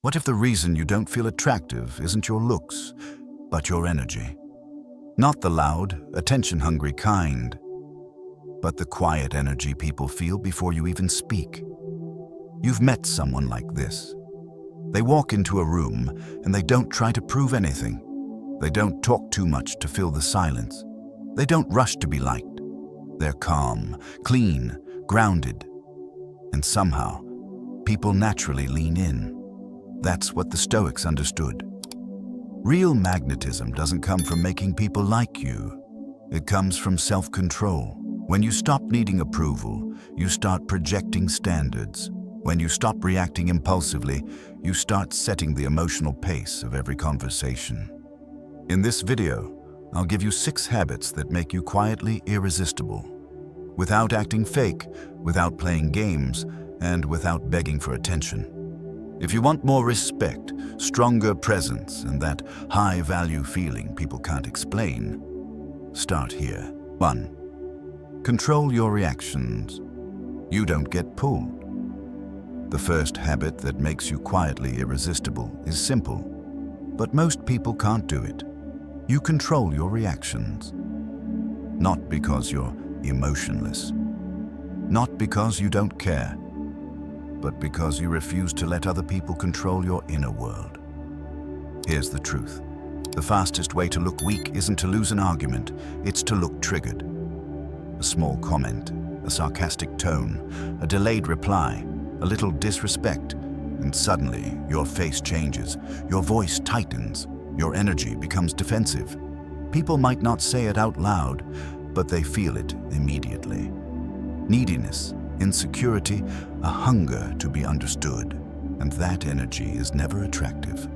What if the reason you don't feel attractive isn't your looks, but your energy? Not the loud, attention-hungry kind, but the quiet energy people feel before you even speak. You've met someone like this. They walk into a room and they don't try to prove anything. They don't talk too much to fill the silence. They don't rush to be liked. They're calm, clean, grounded. And somehow, people naturally lean in. That's what the Stoics understood. Real magnetism doesn't come from making people like you. It comes from self-control. When you stop needing approval, you start projecting standards. When you stop reacting impulsively, you start setting the emotional pace of every conversation. In this video, I'll give you 6 habits that make you quietly irresistible, without acting fake, without playing games, and without begging for attention. If you want more respect, stronger presence, and that high-value feeling people can't explain, start here. 1. Control your reactions. You don't get pulled. The first habit that makes you quietly irresistible is simple, but most people can't do it. You control your reactions. Not because you're emotionless, not because you don't care, but because you refuse to let other people control your inner world. Here's the truth. The fastest way to look weak isn't to lose an argument, it's to look triggered. A small comment, a sarcastic tone, a delayed reply, a little disrespect, and suddenly your face changes, your voice tightens, your energy becomes defensive. People might not say it out loud, but they feel it immediately. Neediness, insecurity, a hunger to be understood, and that energy is never attractive.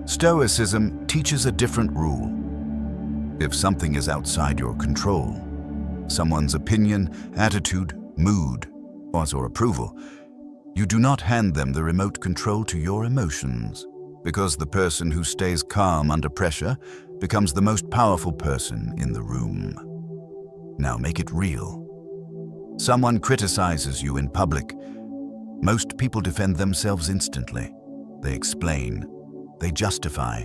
Stoicism teaches a different rule. If something is outside your control, someone's opinion, attitude, mood, pause or approval, you do not hand them the remote control to your emotions, because the person who stays calm under pressure becomes the most powerful person in the room. Now make it real. Someone criticizes you in public. Most people defend themselves instantly. They explain, they justify,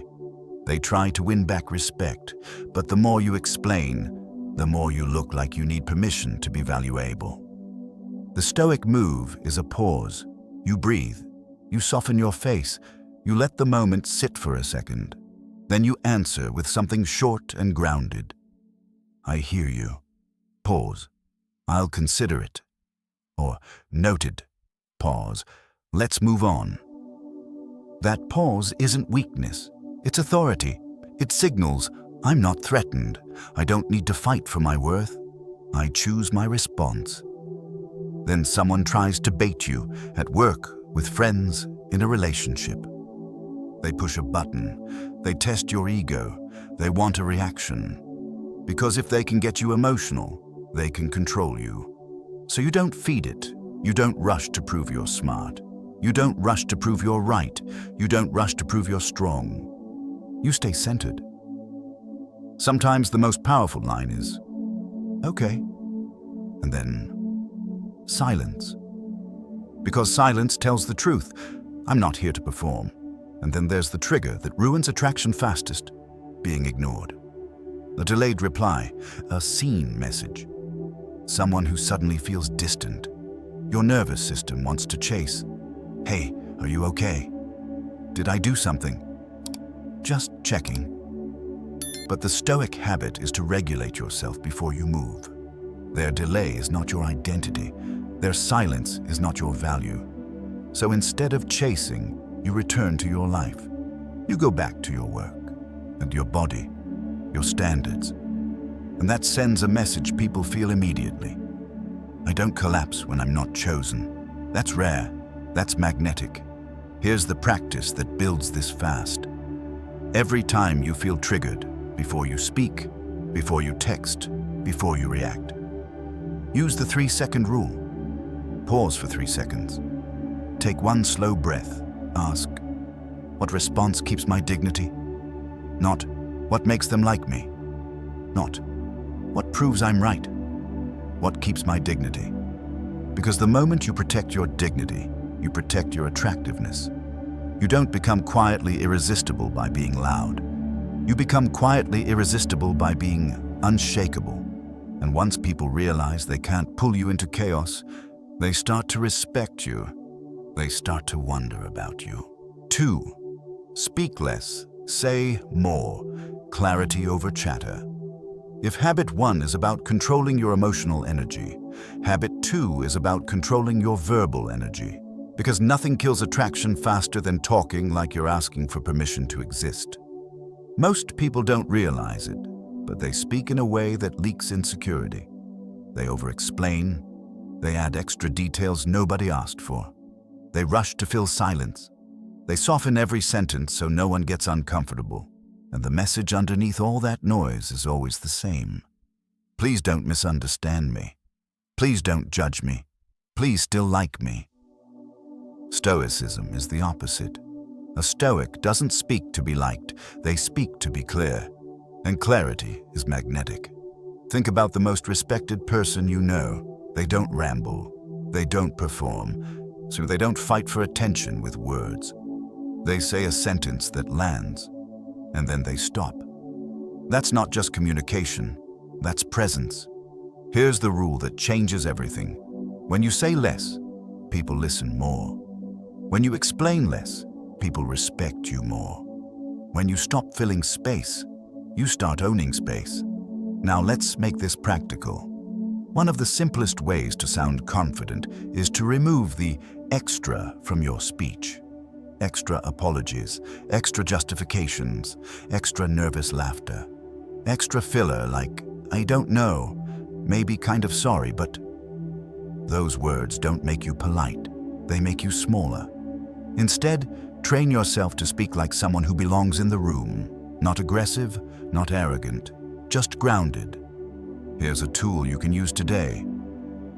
they try to win back respect. But the more you explain, the more you look like you need permission to be valuable. The Stoic move is a pause. You breathe, you soften your face, you let the moment sit for a second. Then you answer with something short and grounded. I hear you. Pause. I'll consider it. Or noted. Pause. Let's move on. That pause isn't weakness. It's authority. It signals, I'm not threatened. I don't need to fight for my worth. I choose my response. Then someone tries to bait you at work, with friends, in a relationship. They push a button. They test your ego. They want a reaction. Because if they can get you emotional, they can control you. So you don't feed it. You don't rush to prove you're smart. You don't rush to prove you're right. You don't rush to prove you're strong. You stay centered. Sometimes the most powerful line is, okay, and then silence. Because silence tells the truth. I'm not here to perform. And then there's the trigger that ruins attraction fastest, being ignored. A delayed reply, a seen message. Someone who suddenly feels distant. Your nervous system wants to chase. Hey, are you okay? Did I do something? Just checking. But the Stoic habit is to regulate yourself before you move. Their delay is not your identity. Their silence is not your value. So instead of chasing, you return to your life. You go back to your work and your body, your standards. And that sends a message people feel immediately. I don't collapse when I'm not chosen. That's rare. That's magnetic. Here's the practice that builds this fast. Every time you feel triggered, before you speak, before you text, before you react, use the 3-second rule. Pause for 3 seconds. Take one slow breath. Ask, what response keeps my dignity? Not, what makes them like me? Not, what proves I'm right? What keeps my dignity? Because the moment you protect your dignity, you protect your attractiveness. You don't become quietly irresistible by being loud. You become quietly irresistible by being unshakable. And once people realize they can't pull you into chaos, they start to respect you. They start to wonder about you. 2. Speak less, say more. Clarity over chatter. If habit 1 is about controlling your emotional energy, habit 2 is about controlling your verbal energy. Because nothing kills attraction faster than talking like you're asking for permission to exist. Most people don't realize it, but they speak in a way that leaks insecurity. They over-explain. They add extra details nobody asked for. They rush to fill silence. They soften every sentence so no one gets uncomfortable. And the message underneath all that noise is always the same. Please don't misunderstand me. Please don't judge me. Please still like me. Stoicism is the opposite. A Stoic doesn't speak to be liked, they speak to be clear. And clarity is magnetic. Think about the most respected person you know. They don't ramble. They don't perform. So they don't fight for attention with words. They say a sentence that lands, and then they stop. That's not just communication, that's presence. Here's the rule that changes everything. When you say less, people listen more. When you explain less, people respect you more. When you stop filling space, you start owning space. Now let's make this practical. One of the simplest ways to sound confident is to remove the extra from your speech. Extra apologies, extra justifications, extra nervous laughter. Extra filler like, I don't know, maybe kind of sorry, but those words don't make you polite. They make you smaller. Instead, train yourself to speak like someone who belongs in the room. Not aggressive, not arrogant, just grounded. Here's a tool you can use today.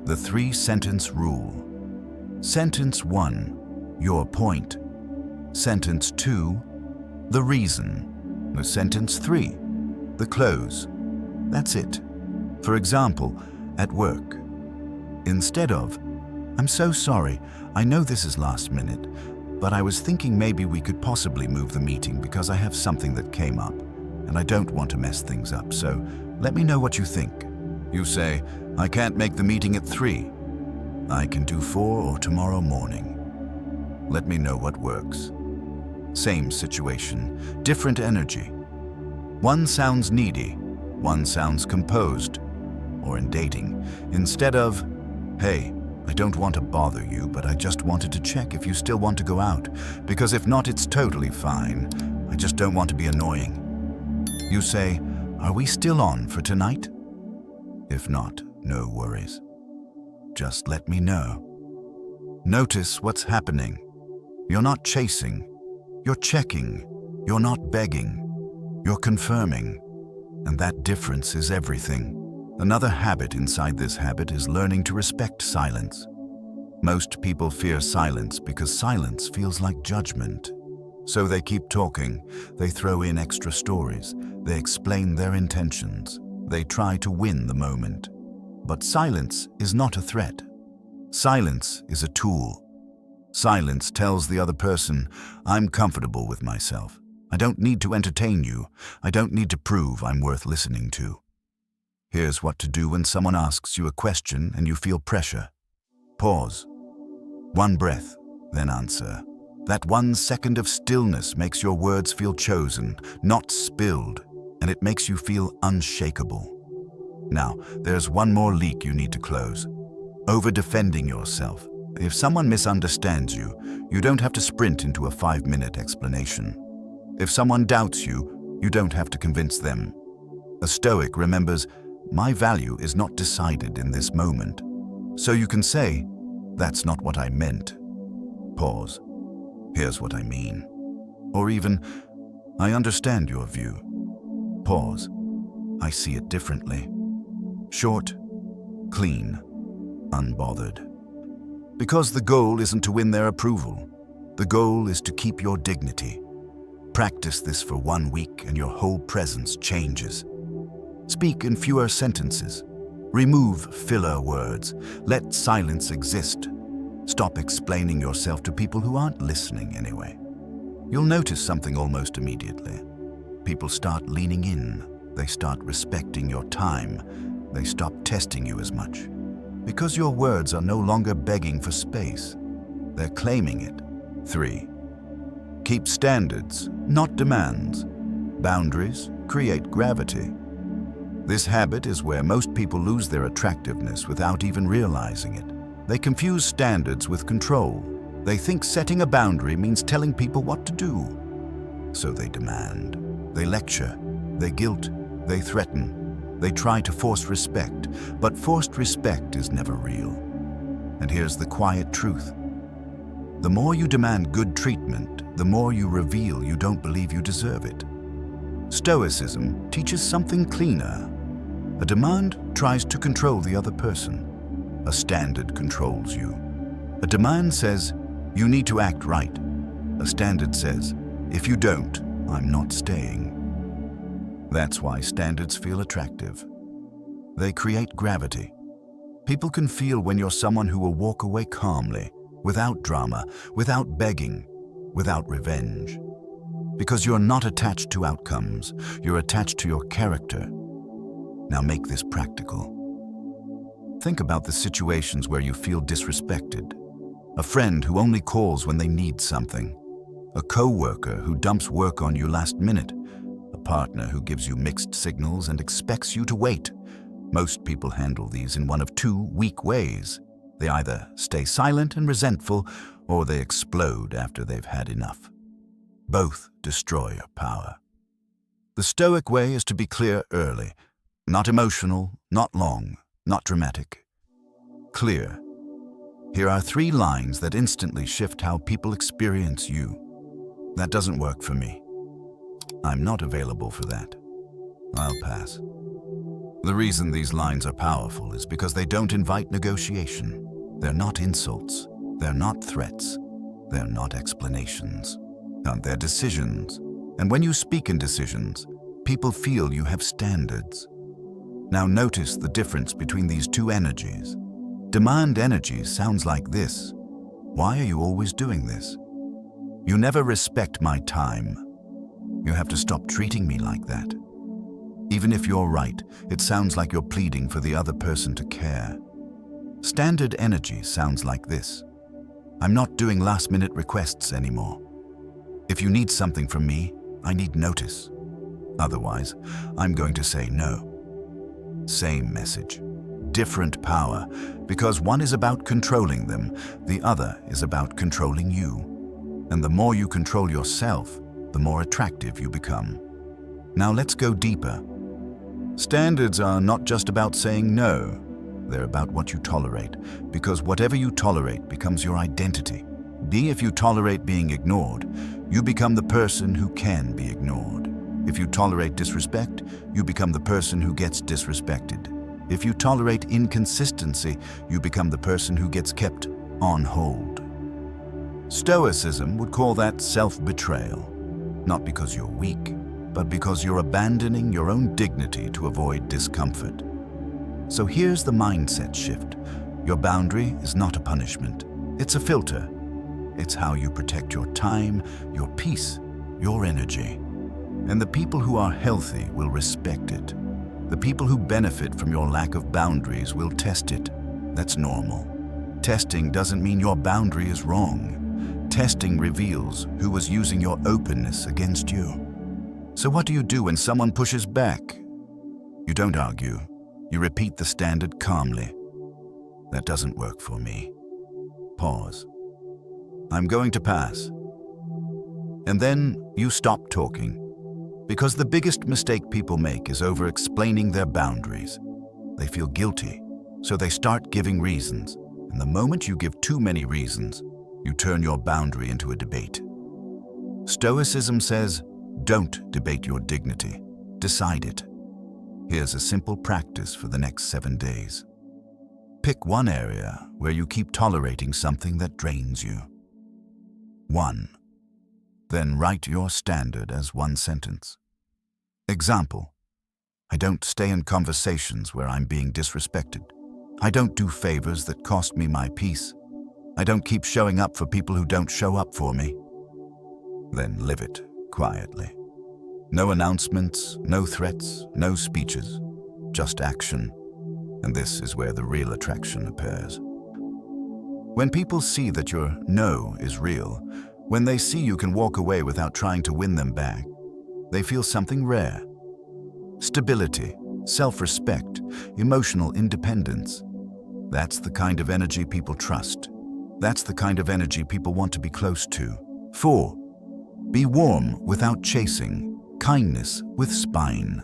The 3-sentence rule. Sentence 1, your point. Sentence 2, the reason. Sentence 3, the close. That's it. For example, at work. Instead of, I'm so sorry, I know this is last minute, but I was thinking maybe we could possibly move the meeting because I have something that came up, and I don't want to mess things up, so let me know what you think. You say, I can't make the meeting at 3. I can do 4 or tomorrow morning. Let me know what works. Same situation, different energy. One sounds needy, one sounds composed. Or in dating, instead of, hey, I don't want to bother you, but I just wanted to check if you still want to go out, because if not, it's totally fine. I just don't want to be annoying. You say, are we still on for tonight? If not, no worries. Just let me know. Notice what's happening. You're not chasing. You're checking. You're not begging. You're confirming. And that difference is everything. Another habit inside this habit is learning to respect silence. Most people fear silence because silence feels like judgment. So they keep talking, they throw in extra stories, they explain their intentions, they try to win the moment. But silence is not a threat. Silence is a tool. Silence tells the other person, I'm comfortable with myself. I don't need to entertain you. I don't need to prove I'm worth listening to. Here's what to do when someone asks you a question and you feel pressure. Pause. 1 breath, then answer. That 1 second of stillness makes your words feel chosen, not spilled, and it makes you feel unshakable. Now, there's one more leak you need to close. Over-defending yourself. If someone misunderstands you, you don't have to sprint into a 5-minute explanation. If someone doubts you, you don't have to convince them. A Stoic remembers, my value is not decided in this moment. So you can say, that's not what I meant. Pause. Here's what I mean. Or even, I understand your view. Pause. I see it differently. Short, clean, unbothered. Because the goal isn't to win their approval. The goal is to keep your dignity. Practice this for 1 week and your whole presence changes. Speak in fewer sentences. Remove filler words. Let silence exist. Stop explaining yourself to people who aren't listening anyway. you'll notice something almost immediately. People start leaning in. They start respecting your time. They stop testing you as much. Because your words are no longer begging for space. They're claiming it. 3. Keep standards, not demands. Boundaries create gravity. This habit is where most people lose their attractiveness without even realizing it. They confuse standards with control. They think setting a boundary means telling people what to do. So they demand. They lecture. They guilt. They threaten. They try to force respect, but forced respect is never real. And here's the quiet truth. The more you demand good treatment, the more you reveal you don't believe you deserve it. Stoicism teaches something cleaner. A demand tries to control the other person. A standard controls you. A demand says, you need to act right. A standard says, if you don't, I'm not staying. That's why standards feel attractive. They create gravity. People can feel when you're someone who will walk away calmly, without drama, without begging, without revenge. Because you're not attached to outcomes, you're attached to your character. Now make this practical. Think about the situations where you feel disrespected. A friend who only calls when they need something. A co-worker who dumps work on you last minute. A partner who gives you mixed signals and expects you to wait. Most people handle these in one of two weak ways. They either stay silent and resentful, or they explode after they've had enough. Both destroy your power. The Stoic way is to be clear early. Not emotional, not long, not dramatic. Clear. Here are 3 lines that instantly shift how people experience you. That doesn't work for me. I'm not available for that. I'll pass. The reason these lines are powerful is because they don't invite negotiation. They're not insults. They're not threats. They're not explanations. They're decisions. And when you speak in decisions, people feel you have standards. Now notice the difference between these two energies. Demand energy sounds like this. Why are you always doing this? You never respect my time. You have to stop treating me like that. Even if you're right, it sounds like you're pleading for the other person to care. Standard energy sounds like this. I'm not doing last-minute requests anymore. If you need something from me, I need notice. Otherwise, I'm going to say no. Same message, different power, because one is about controlling them, the other is about controlling you. And the more you control yourself, the more attractive you become. Now let's go deeper. Standards are not just about saying no. They're about what you tolerate, because whatever you tolerate becomes your identity. If you tolerate being ignored, you become the person who can be ignored. If you tolerate disrespect, you become the person who gets disrespected. If you tolerate inconsistency, you become the person who gets kept on hold. Stoicism would call that self-betrayal, not because you're weak, but because you're abandoning your own dignity to avoid discomfort. So here's the mindset shift. Your boundary is not a punishment. It's a filter. It's how you protect your time, your peace, your energy. And the people who are healthy will respect it. The people who benefit from your lack of boundaries will test it. That's normal. Testing doesn't mean your boundary is wrong. Testing reveals who was using your openness against you. So what do you do when someone pushes back? You don't argue. You repeat the standard calmly. That doesn't work for me. Pause. I'm going to pass. And then you stop talking. Because the biggest mistake people make is over-explaining their boundaries. They feel guilty, so they start giving reasons. And the moment you give too many reasons, you turn your boundary into a debate. Stoicism says, don't debate your dignity. Decide it. Here's a simple practice for the next 7 days. Pick one area where you keep tolerating something that drains you. 1. Then write your standard as one sentence. Example: I don't stay in conversations where I'm being disrespected. I don't do favors that cost me my peace. I don't keep showing up for people who don't show up for me. Then live it quietly. No announcements, no threats, no speeches, just action. And this is where the real attraction appears. When people see that your no is real, when they see you can walk away without trying to win them back, they feel something rare. Stability, self-respect, emotional independence. That's the kind of energy people trust. That's the kind of energy people want to be close to. 4. Be warm without chasing. Kindness with spine.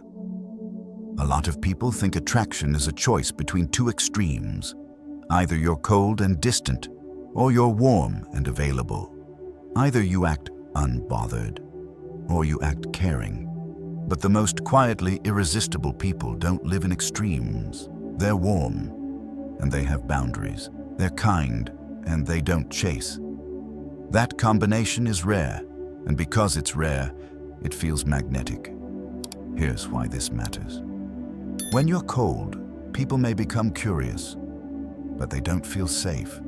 A lot of people think attraction is a choice between two extremes. Either you're cold and distant, or you're warm and available. Either you act unbothered, or you act caring. But the most quietly irresistible people don't live in extremes. They're warm, and they have boundaries. They're kind, and they don't chase. That combination is rare, and because it's rare, it feels magnetic. Here's why this matters. When you're cold, people may become curious, but they don't feel safe.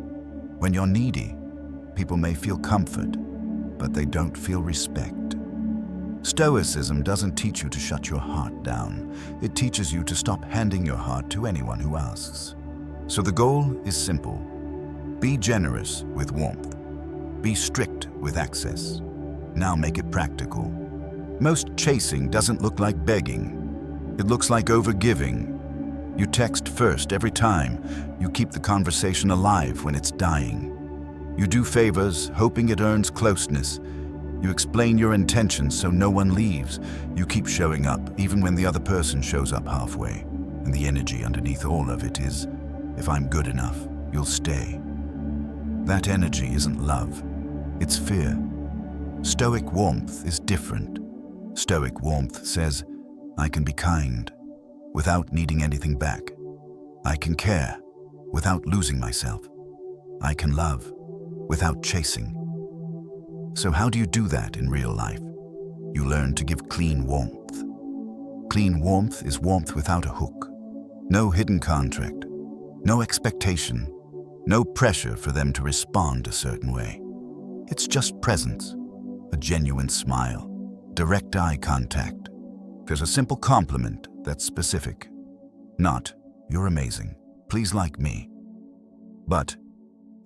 When you're needy, people may feel comfort, but they don't feel respect. Stoicism doesn't teach you to shut your heart down. It teaches you to stop handing your heart to anyone who asks. So the goal is simple. Be generous with warmth. Be strict with access. Now make it practical. Most chasing doesn't look like begging. It looks like overgiving. You text first every time. You keep the conversation alive when it's dying. You do favors, hoping it earns closeness. You explain your intentions so no one leaves. You keep showing up, even when the other person shows up halfway. And the energy underneath all of it is, if I'm good enough, you'll stay. That energy isn't love. It's fear. Stoic warmth is different. Stoic warmth says, I can be kind without needing anything back. I can care without losing myself. I can love without chasing. So how do you do that in real life? You learn to give clean warmth. Clean warmth is warmth without a hook. No hidden contract. No expectation. No pressure for them to respond a certain way. It's just presence. A genuine smile. Direct eye contact. There's a simple compliment that's specific. Not, you're amazing, please like me. But,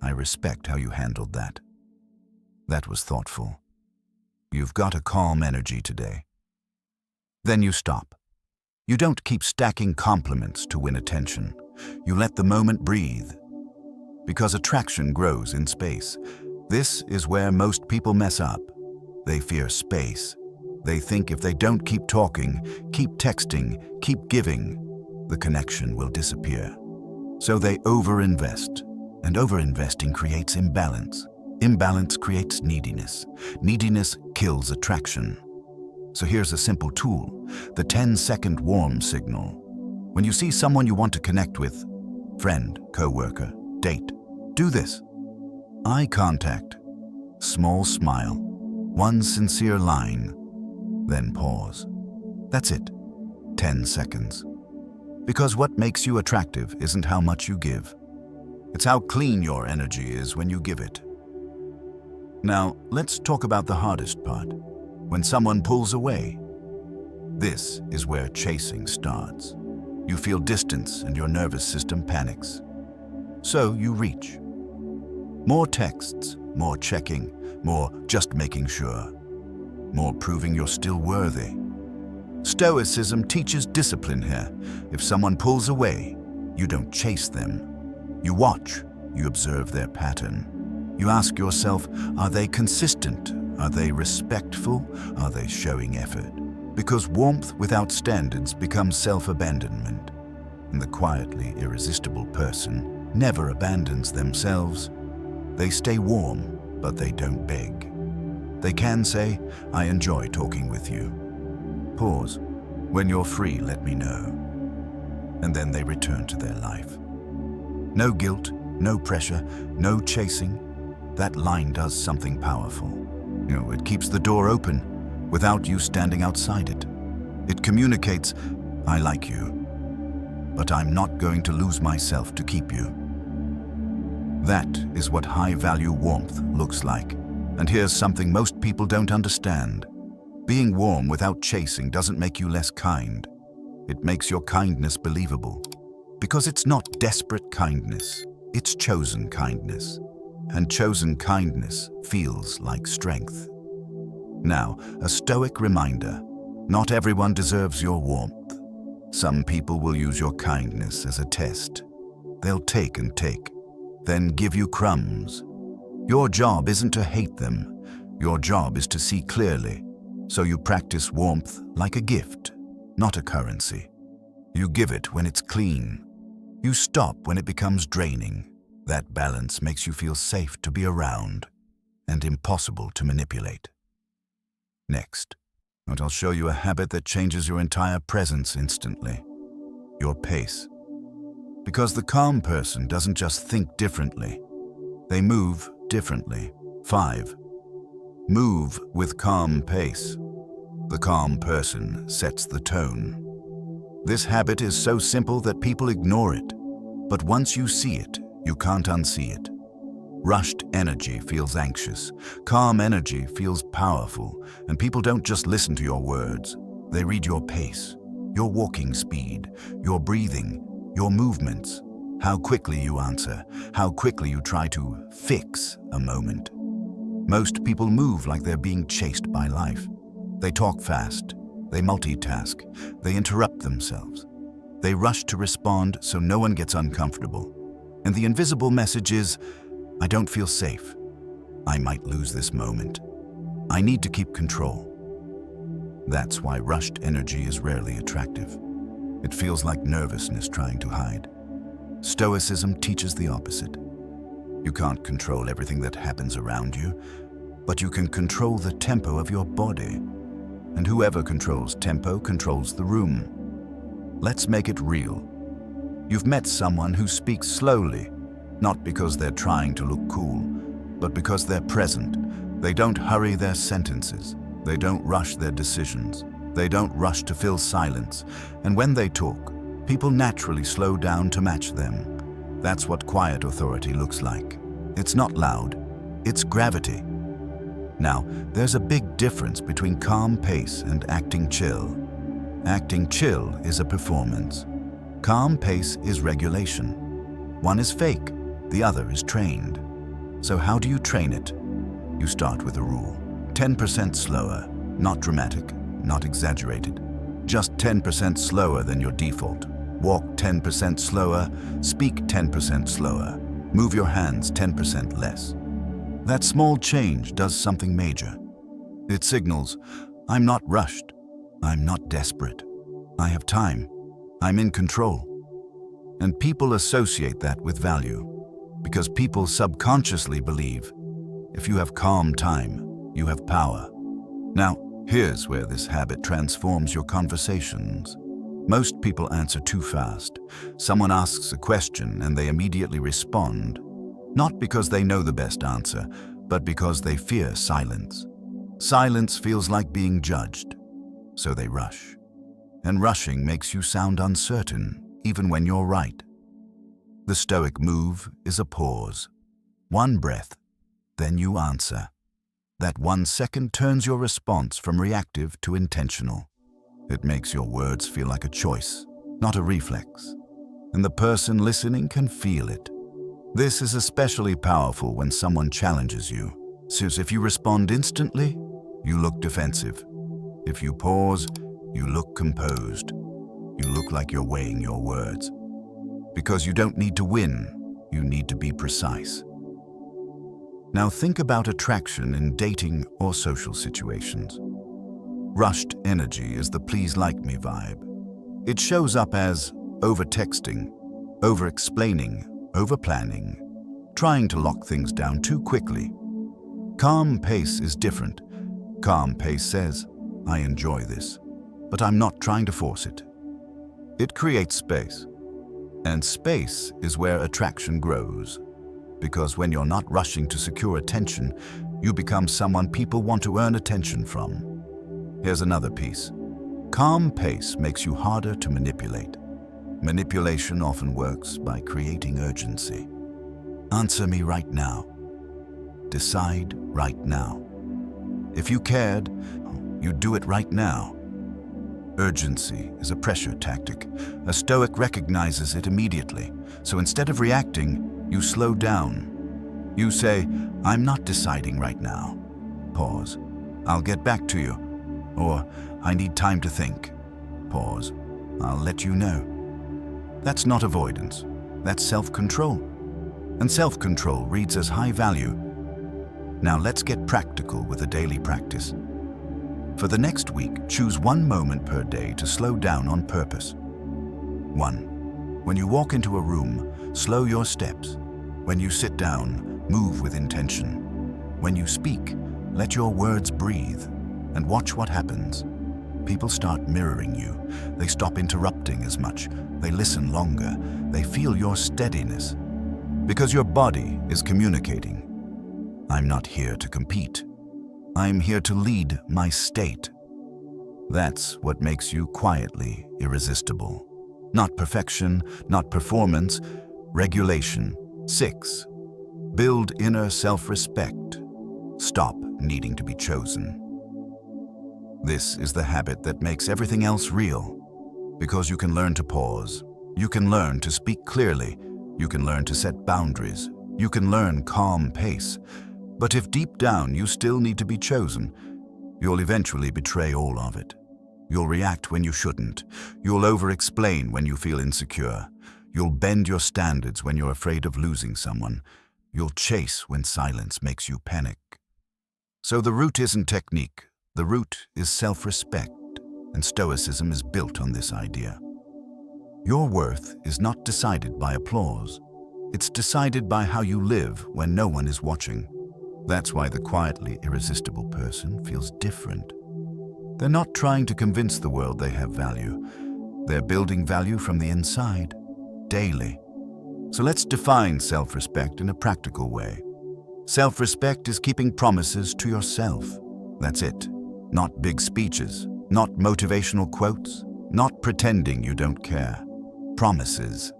I respect how you handled that. That was thoughtful. You've got a calm energy today. Then you stop. You don't keep stacking compliments to win attention. You let the moment breathe. Because attraction grows in space. This is where most people mess up. They fear space. They think if they don't keep talking, keep texting, keep giving, the connection will disappear. So they overinvest, and overinvesting creates imbalance. Imbalance creates neediness. Neediness kills attraction. So here's a simple tool, the 10-second warm signal. When you see someone you want to connect with, friend, coworker, date, do this. Eye contact, small smile, one sincere line, then pause. That's it. 10 seconds. Because what makes you attractive isn't how much you give. It's how clean your energy is when you give it. Now, let's talk about the hardest part. When someone pulls away. This is where chasing starts. You feel distance and your nervous system panics. So you reach. More texts, more checking, more just making sure. More proving you're still worthy. Stoicism teaches discipline here. If someone pulls away, you don't chase them. You watch, you observe their pattern. You ask yourself, are they consistent? Are they respectful? Are they showing effort? Because warmth without standards becomes self-abandonment. And the quietly irresistible person never abandons themselves. They stay warm, but they don't beg. They can say, I enjoy talking with you. Pause. When you're free, let me know. And then they return to their life. No guilt, no pressure, no chasing. That line does something powerful. It keeps the door open without you standing outside it. It communicates, I like you, but I'm not going to lose myself to keep you. That is what high-value warmth looks like. And here's something most people don't understand. Being warm without chasing doesn't make you less kind. It makes your kindness believable. Because it's not desperate kindness, it's chosen kindness. And chosen kindness feels like strength. Now, a Stoic reminder. Not everyone deserves your warmth. Some people will use your kindness as a test. They'll take and take, then give you crumbs. Your job isn't to hate them. Your job is to see clearly. So you practice warmth like a gift, not a currency. You give it when it's clean. You stop when it becomes draining. That balance makes you feel safe to be around and impossible to manipulate. Next, I'll show you a habit that changes your entire presence instantly. Your pace. Because the calm person doesn't just think differently, they move differently. 5. Move with calm pace. The calm person sets the tone. This habit is so simple that people ignore it, but once you see it, you can't unsee it. Rushed energy feels anxious. Calm energy feels powerful, and people don't just listen to your words. They read your pace, your walking speed, your breathing, your movements, how quickly you answer, how quickly you try to fix a moment. Most people move like they're being chased by life. They talk fast, they multitask, they interrupt themselves. They rush to respond so no one gets uncomfortable. And the invisible message is, I don't feel safe. I might lose this moment. I need to keep control. That's why rushed energy is rarely attractive. It feels like nervousness trying to hide. Stoicism teaches the opposite. You can't control everything that happens around you, but you can control the tempo of your body. And whoever controls tempo controls the room. Let's make it real. You've met someone who speaks slowly, not because they're trying to look cool, but because they're present. They don't hurry their sentences. They don't rush their decisions. They don't rush to fill silence. And when they talk, people naturally slow down to match them. That's what quiet authority looks like. It's not loud, it's gravity. Now, there's a big difference between calm pace and acting chill. Acting chill is a performance. Calm pace is regulation. One is fake, the other is trained. So how do you train it? You start with a rule. 10% slower, not dramatic, not exaggerated. Just 10% slower than your default. Walk 10% slower, speak 10% slower. Move your hands 10% less. That small change does something major. It signals, I'm not rushed. I'm not desperate. I have time. I'm in control. And people associate that with value, because people subconsciously believe, if you have calm time, you have power. Now, here's where this habit transforms your conversations. Most people answer too fast. Someone asks a question and they immediately respond, not because they know the best answer, but because they fear silence. Silence feels like being judged, so they rush. And rushing makes you sound uncertain, even when you're right. The Stoic move is a pause. One breath, then you answer. That 1 second turns your response from reactive to intentional. It makes your words feel like a choice, not a reflex. And the person listening can feel it. This is especially powerful when someone challenges you, since if you respond instantly, you look defensive. If you pause, you look composed. You look like you're weighing your words. Because you don't need to win, you need to be precise. Now think about attraction in dating or social situations. Rushed energy is the please like me vibe. It shows up as over-texting, over-explaining, over-planning, trying to lock things down too quickly. Calm pace is different. Calm pace says, I enjoy this, but I'm not trying to force it. It creates space. And space is where attraction grows. Because when you're not rushing to secure attention, you become someone people want to earn attention from. Here's another piece. Calm pace makes you harder to manipulate. Manipulation often works by creating urgency. Answer me right now. decide right now. If you cared, you'd do it right now. Urgency is a pressure tactic. A Stoic recognizes it immediately. So instead of reacting, you slow down. You say, "I'm not deciding right now." Pause. "I'll get back to you." Or, "I need time to think." Pause. "I'll let you know." That's not avoidance. That's self-control. And self-control reads as high value. Now let's get practical with a daily practice. For the next week, choose one moment per day to slow down on purpose. 1. When you walk into a room, slow your steps. When you sit down, move with intention. When you speak, let your words breathe, and watch what happens. People start mirroring you. They stop interrupting as much. They listen longer. They feel your steadiness. Because your body is communicating. I'm not here to compete. I'm here to lead my state. That's what makes you quietly irresistible. Not perfection, not performance, regulation. 6. Build inner self-respect. Stop needing to be chosen. This is the habit that makes everything else real. Because you can learn to pause. You can learn to speak clearly. You can learn to set boundaries. You can learn calm pace. But if deep down you still need to be chosen, you'll eventually betray all of it. You'll react when you shouldn't. You'll over-explain when you feel insecure. You'll bend your standards when you're afraid of losing someone. You'll chase when silence makes you panic. So the root isn't technique. The root is self-respect, and Stoicism is built on this idea. Your worth is not decided by applause. It's decided by how you live when no one is watching. That's why the quietly irresistible person feels different. They're not trying to convince the world they have value. They're building value from the inside, daily. So let's define self-respect in a practical way. Self-respect is keeping promises to yourself. That's it. Not big speeches, not motivational quotes, not pretending you don't care. Promises.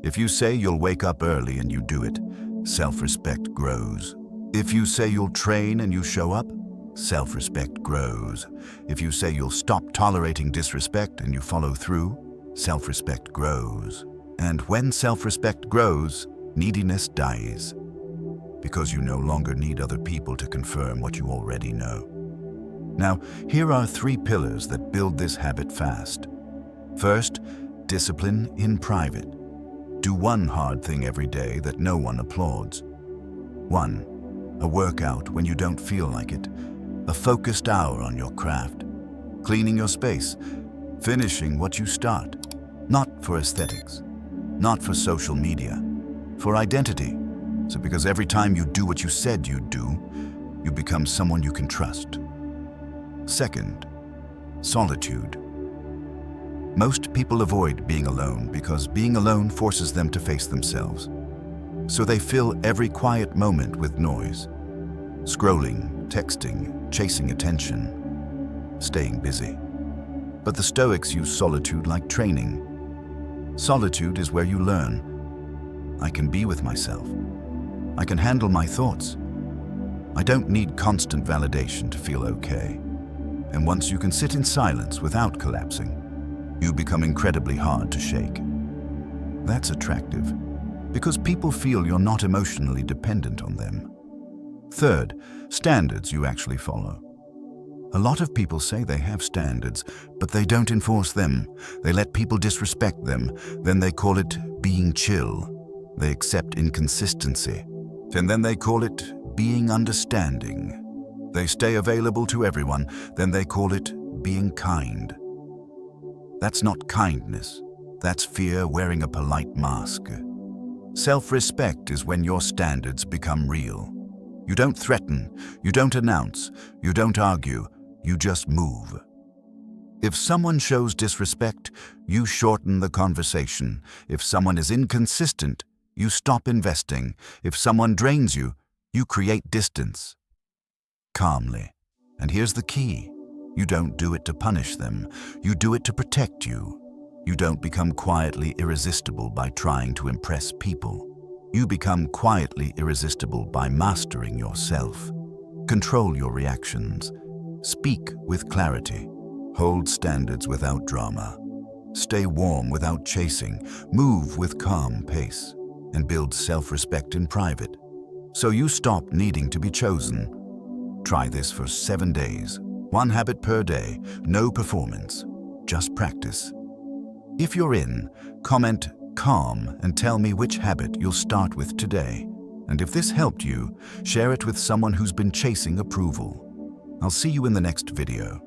If you say you'll wake up early and you do it, self-respect grows. If you say you'll train and you show up, self-respect grows. If you say you'll stop tolerating disrespect and you follow through, self-respect grows. And when self-respect grows, neediness dies. Because you no longer need other people to confirm what you already know. Now, here are 3 pillars that build this habit fast. First, discipline in private. Do one hard thing every day that no one applauds. 1. A workout when you don't feel like it. A focused hour on your craft. Cleaning your space. Finishing what you start. Not for aesthetics. Not for social media. For identity. So because every time you do what you said you'd do, you become someone you can trust. Second, solitude. Most people avoid being alone because being alone forces them to face themselves. So they fill every quiet moment with noise. Scrolling, texting, chasing attention, staying busy. But the Stoics use solitude like training. Solitude is where you learn. I can be with myself. I can handle my thoughts. I don't need constant validation to feel okay. And once you can sit in silence without collapsing, you become incredibly hard to shake. That's attractive, because people feel you're not emotionally dependent on them. Third, standards you actually follow. A lot of people say they have standards, but they don't enforce them. They let people disrespect them. Then they call it being chill. They accept inconsistency. And then they call it being understanding. They stay available to everyone. Then they call it being kind. That's not kindness. That's fear wearing a polite mask. Self-respect is when your standards become real. You don't threaten, you don't announce, you don't argue, you just move. If someone shows disrespect, you shorten the conversation. If someone is inconsistent, you stop investing. If someone drains you, you create distance. Calmly. And here's the key. You don't do it to punish them. You do it to protect you. You don't become quietly irresistible by trying to impress people. You become quietly irresistible by mastering yourself. Control your reactions. Speak with clarity. Hold standards without drama. Stay warm without chasing. Move with calm pace. And build self-respect in private. So you stop needing to be chosen. Try this for 7 days. 1 habit per day. No performance. Just practice. If you're in, comment calm and tell me which habit you'll start with today. And if this helped you, share it with someone who's been chasing approval. I'll see you in the next video.